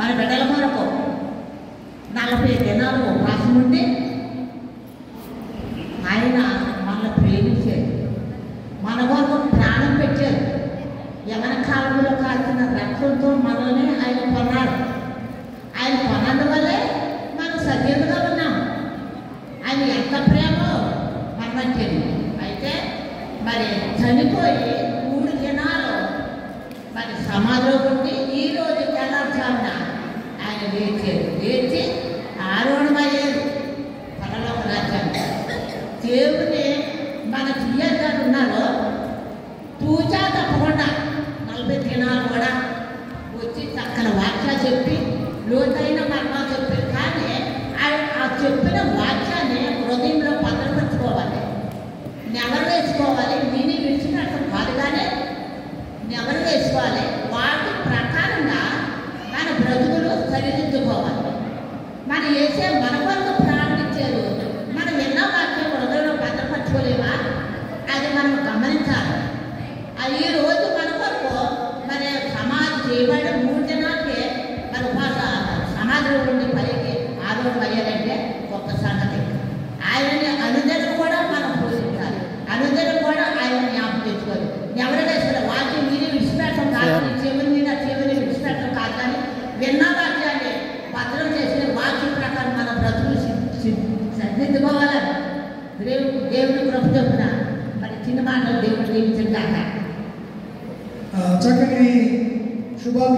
మన బిడ్డల కొరకు 40 దినాలు ఉపవాసం ఉండి ఆయన మనల్ని ప్రేమించారు, మన కొరకు ప్రాణం పెట్టారు. యవన కాలంలో కాల్చిన రక్తంతో మనల్ని ఆయన కొన్నాడు. ఆయన కొన్నందువల్లే మనం సజీవులుగా ఉన్నాం. ఆయన ఎంత ప్రేమో మనకు తెలియదు. అయితే మరి చనిపోయి 3 దినాలు మరి సమాధిలో ఉండి ఈరోజు తెల్లారుజామున ఆయన లేచి ఆరోహణమయ్యారు పరలోక రాజ్యాన్ని. దేవుని మన క్రియగా ఉన్నారో పూజా తప్పకుండా 40 దినాలు కూడా వచ్చి చక్కని వాక్య చెప్పి లోతైన మర్మాలు చెప్పారు. కానీ ఆ చెప్పిన వాక్యాన్ని హృదయంలో భద్రపరచుకోవాలి, నెమరు వేసుకోవాలి. విని విడిచినట్టు కాదు, కానీ నెమరు వేసుకోవాలి. వాటి ప్రకారంగా మన బ్రతుకులు సరిదిద్దుకోవాలి. మన వేసే మన కొరకు ప్రారంభించారు. మనం ఎన్నో వాక్యం హృదయంలో భద్రపరచుకోలేమా, అది మనం గమనించాలి. ఈ రోజు మన కొరకు మరి సమాధి చేయబడి 3 దినాలకి మన సమాధిలో ఉండి పైకి ఆరోగ్యం అయ్యారంటే గొప్ప సంగతి. ఆయనని అనుదినం కూడా మనం పూజించాలి, అనుదినం కూడా ఆయన జ్ఞాపకం తెచ్చుకోవాలి. ఎవరు వేసుకోవాలి. వాక్యం విని విడిచిపెట్టడం కాదు, చెవిని విడిచిపెట్టడం కాదు, కానీ విన్న వాక్యాన్ని భద్రం చేసిన వాక్యం ప్రకారం మన బ్రతుకులు సరిదిద్దుకోవాలని దేవుని కృప చొప్పున మరి చిన్న మాటలు దేవుడు దీవించడం కాక చక్కని శుభాలు